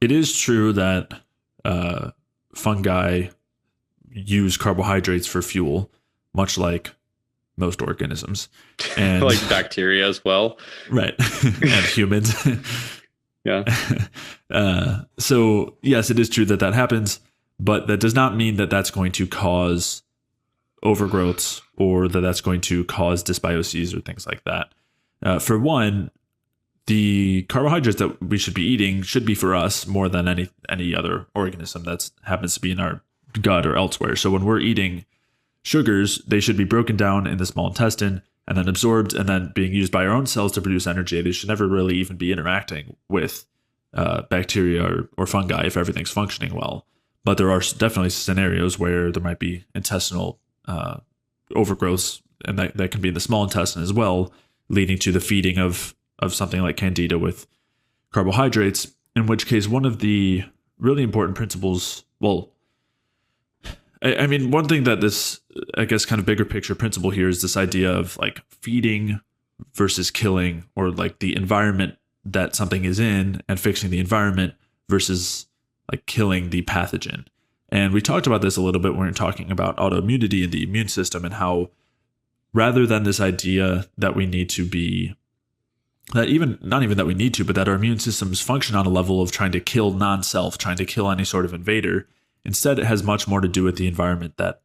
it is true that fungi use carbohydrates for fuel, much like most organisms. And Like bacteria as well. right. And humans. Yeah. So yes, it is true that that happens, but that does not mean that that's going to cause overgrowths or that that's going to cause dysbioses or things like that. For one, the carbohydrates that we should be eating should be for us more than any other organism that happens to be in our gut or elsewhere. So when we're eating sugars, they should be broken down in the small intestine and then absorbed and then being used by our own cells to produce energy. They should never really even be interacting with bacteria or fungi if everything's functioning well. But there are definitely scenarios where there might be intestinal overgrowths, and that can be in the small intestine as well, leading to the feeding of something like Candida with carbohydrates, in which case one of the really important principles, well, I mean, one thing that this, I guess, kind of bigger picture principle here is this idea of like feeding versus killing, or like the environment that something is in and fixing the environment versus like killing the pathogen. And we talked about this a little bit when we were talking about autoimmunity and the immune system, and how rather than this idea that we need to be, that even not even that we need to, but that our immune systems function on a level of trying to kill non-self, trying to kill any sort of invader. Instead, it has much more to do with the environment that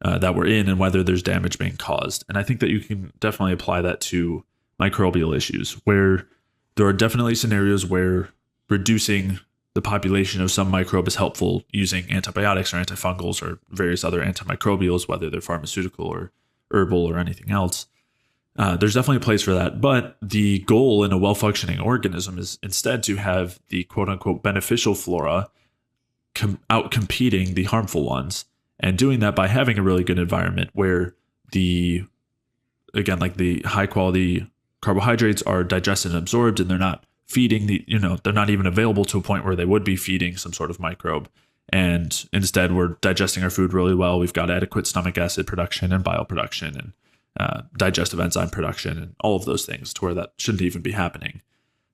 we're in and whether there's damage being caused. And I think that you can definitely apply that to microbial issues, where there are definitely scenarios where reducing the population of some microbe is helpful using antibiotics or antifungals or various other antimicrobials, whether they're pharmaceutical or herbal or anything else. There's definitely a place for that. But the goal in a well-functioning organism is instead to have the quote-unquote beneficial flora out-competing the harmful ones, and doing that by having a really good environment where the high-quality carbohydrates are digested and absorbed, and they're not feeding they're not even available to a point where they would be feeding some sort of microbe. And instead, we're digesting our food really well. We've got adequate stomach acid production and bile production and digestive enzyme production and all of those things, to where that shouldn't even be happening.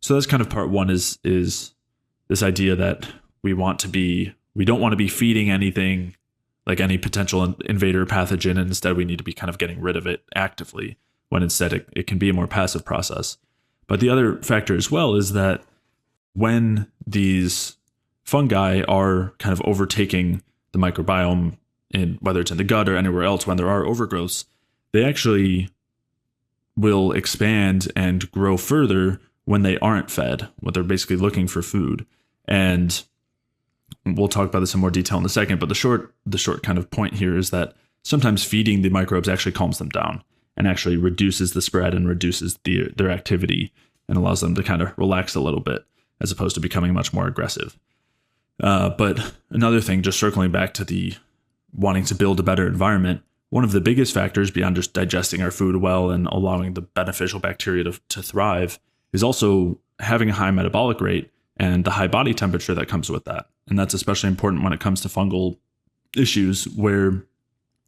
So that's kind of part one, is this idea that we don't want to be feeding anything like any potential invader pathogen, and instead we need to be kind of getting rid of it actively, when instead it can be a more passive process. But the other factor as well is that when these fungi are kind of overtaking the microbiome, whether it's in the gut or anywhere else, when there are overgrowths, they actually will expand and grow further when they aren't fed, when they're basically looking for food. And we'll talk about this in more detail in a second, but the short kind of point here is that sometimes feeding the microbes actually calms them down and actually reduces the spread and reduces their activity, and allows them to kind of relax a little bit, as opposed to becoming much more aggressive. But another thing, just circling back to the wanting to build a better environment, one of the biggest factors beyond just digesting our food well and allowing the beneficial bacteria to thrive is also having a high metabolic rate and the high body temperature that comes with that. And that's especially important when it comes to fungal issues, where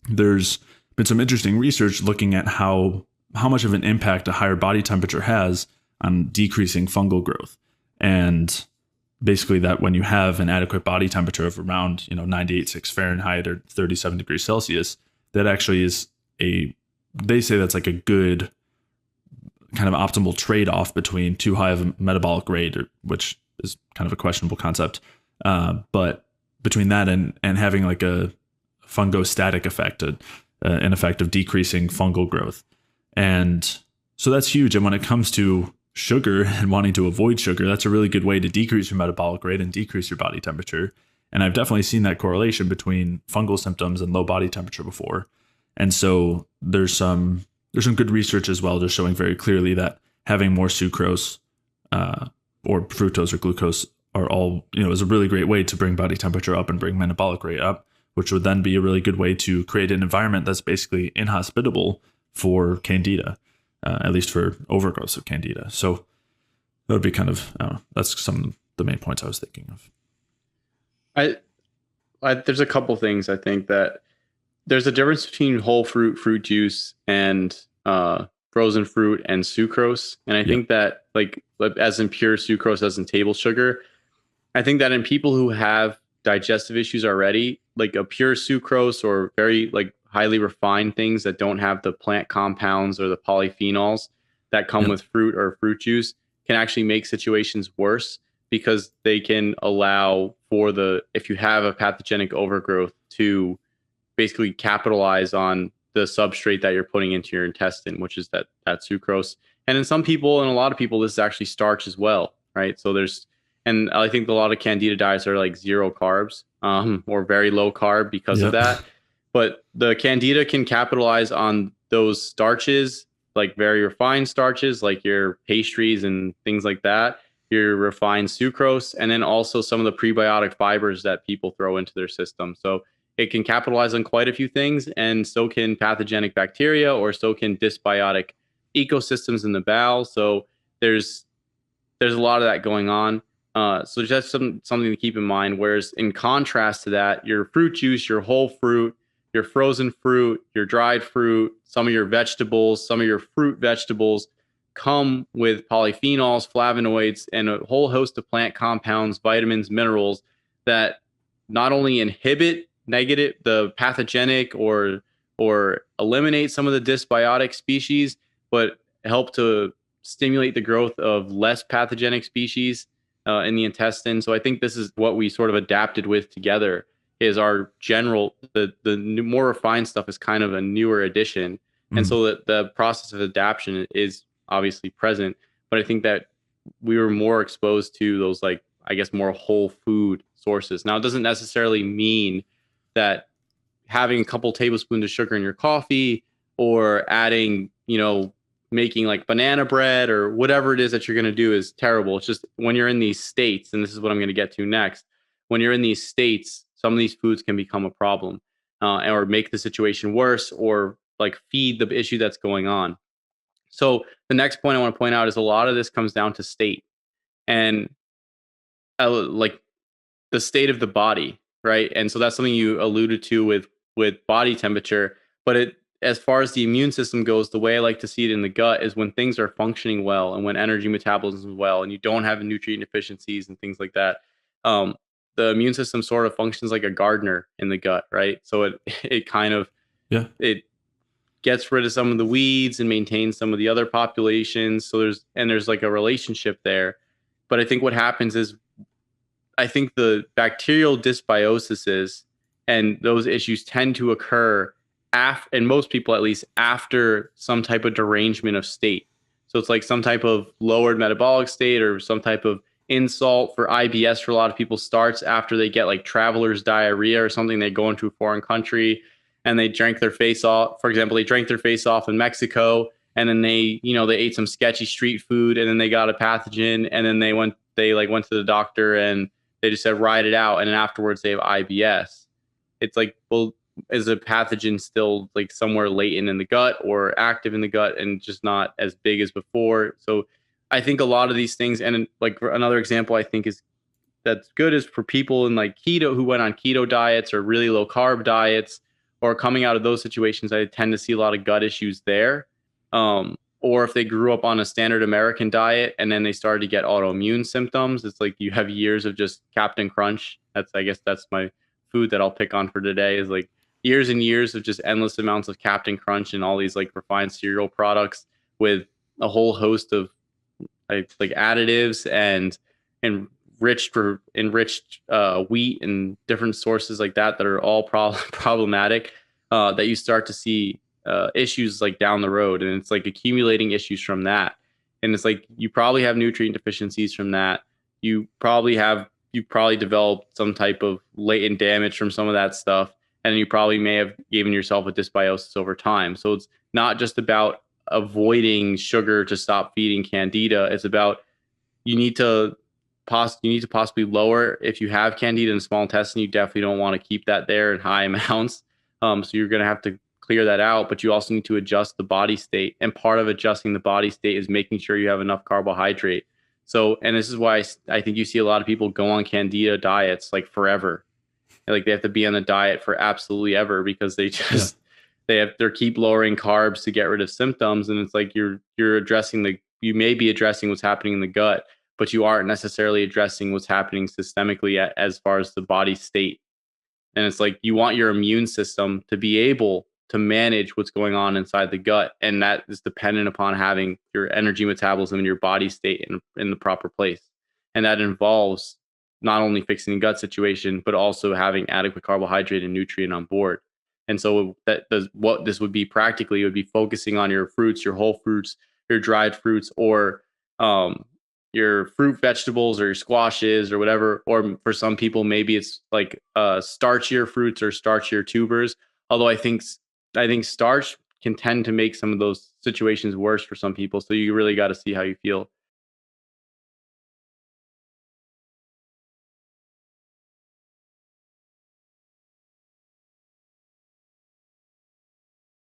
there's been some interesting research looking at how much of an impact a higher body temperature has on decreasing fungal growth. And basically that when you have an adequate body temperature of around 98.6 Fahrenheit or 37 degrees Celsius, that actually is they say that's like a good kind of optimal trade-off between too high of a metabolic rate, which is kind of a questionable concept, but between that and having like a fungostatic effect, an effect of decreasing fungal growth. And so that's huge. And when it comes to sugar and wanting to avoid sugar, that's a really good way to decrease your metabolic rate and decrease your body temperature. And I've definitely seen that correlation between fungal symptoms and low body temperature before. And so there's some good research as well, just showing very clearly that having more sucrose or fructose or glucose are all, is a really great way to bring body temperature up and bring metabolic rate up, which would then be a really good way to create an environment that's basically inhospitable for Candida, at least for overgrowths of Candida. So that would be kind of, that's some of the main points I was thinking of. There's a couple things I think that there's a difference between whole fruit juice and frozen fruit and sucrose. And I think that like as in pure sucrose, as in table sugar, I think that in people who have digestive issues already, like a pure sucrose or very like highly refined things that don't have the plant compounds or the polyphenols that come Yep. with fruit or fruit juice, can actually make situations worse because they can allow for the, if you have a pathogenic overgrowth, to basically capitalize on the substrate that you're putting into your intestine, which is that sucrose. And in some people, and a lot of people, this is actually starch as well, right? So there's, and I think a lot of Candida diets are like zero carbs, or very low carb because of Yep. that. But the Candida can capitalize on those starches, like very refined starches, like your pastries and things like that, your refined sucrose, and then also some of the prebiotic fibers that people throw into their system. So it can capitalize on quite a few things, and so can pathogenic bacteria, or so can dysbiotic ecosystems in the bowel. So there's there's a lot of that going on. So just something to keep in mind. Whereas in contrast to that, your fruit juice, your whole fruit, your frozen fruit, your dried fruit, some of your vegetables, some of your fruit vegetables come with polyphenols, flavonoids, and a whole host of plant compounds, vitamins, minerals that not only inhibit negative the pathogenic or eliminate some of the dysbiotic species, but help to stimulate the growth of less pathogenic species in the intestine. So I think this is what we sort of adapted with together, is our general, the more refined stuff is kind of a newer addition. And Mm. so the process of adaptation is obviously present, but I think that we were more exposed to those, like, I guess, more whole food sources. Now, it doesn't necessarily mean that having a couple tablespoons of sugar in your coffee, or adding, making like banana bread or whatever it is that you're going to do, is terrible. It's just when you're in these states, and this is what I'm going to get to next, when you're in these states, some of these foods can become a problem, or make the situation worse, or like feed the issue that's going on. So the next point I want to point out is a lot of this comes down to state, and like the state of the body, right? And so that's something you alluded to with body temperature. But it, as far as the immune system goes, the way I like to see it in the gut is when things are functioning well, and when energy metabolism is well, and you don't have nutrient deficiencies and things like that. Um, the immune system sort of functions like a gardener in the gut, right? So it it kind of Yeah. it gets rid of some of the weeds and maintains some of the other populations. So there's like a relationship there. But I think what happens is, I think the bacterial dysbioses and those issues tend to occur after, and most people at least, after some type of derangement of state. So it's like some type of lowered metabolic state, or some type of insult. For IBS, for a lot of people, starts after they get like traveler's diarrhea or something. They go into a foreign country and they drank their face off. For example, they drank their face off in Mexico, and then they ate some sketchy street food, and then they got a pathogen, and then they went to the doctor, and they just said ride it out, and then afterwards they have IBS. It's like, well, is a pathogen still like somewhere latent in the gut or active in the gut and just not as big as before? So I think a lot of these things, and like another example I think is that's good, is for people in like keto, who went on keto diets or really low carb diets, or coming out of those situations. I tend to see a lot of gut issues there. Or if they grew up on a standard American diet and then they started to get autoimmune symptoms, it's like you have years of just Captain Crunch. I guess that's my food that I'll pick on for today, is like years and years of just endless amounts of Captain Crunch and all these like refined cereal products with a whole host of like additives and enriched wheat and different sources like that are all problematic, that you start to see issues like down the road, and it's like accumulating issues from that. And it's like you probably have nutrient deficiencies from that. You probably developed some type of latent damage from some of that stuff, and you probably may have given yourself a dysbiosis over time. So it's not just about avoiding sugar to stop feeding candida. It's about, you need to possibly lower, if you have candida in the small intestine, you definitely don't want to keep that there in high amounts. So you're going to have to clear that out, but you also need to adjust the body state. And part of adjusting the body state is making sure you have enough carbohydrate. So, and this is why I think you see a lot of people go on candida diets like forever. Like they have to be on the diet for absolutely ever, because they just they keep lowering carbs to get rid of symptoms. And it's like you may be addressing what's happening in the gut, but you aren't necessarily addressing what's happening systemically as far as the body state. And it's like you want your immune system to be able to manage what's going on inside the gut. And that is dependent upon having your energy metabolism and your body state in the proper place. And that involves not only fixing the gut situation, but also having adequate carbohydrate and nutrient on board. And so what this would be practically, it would be focusing on your fruits, your whole fruits, your dried fruits, or your fruit vegetables or your squashes or whatever. Or for some people, maybe it's like starchier fruits or starchier tubers. Although I think starch can tend to make some of those situations worse for some people. So you really got to see how you feel.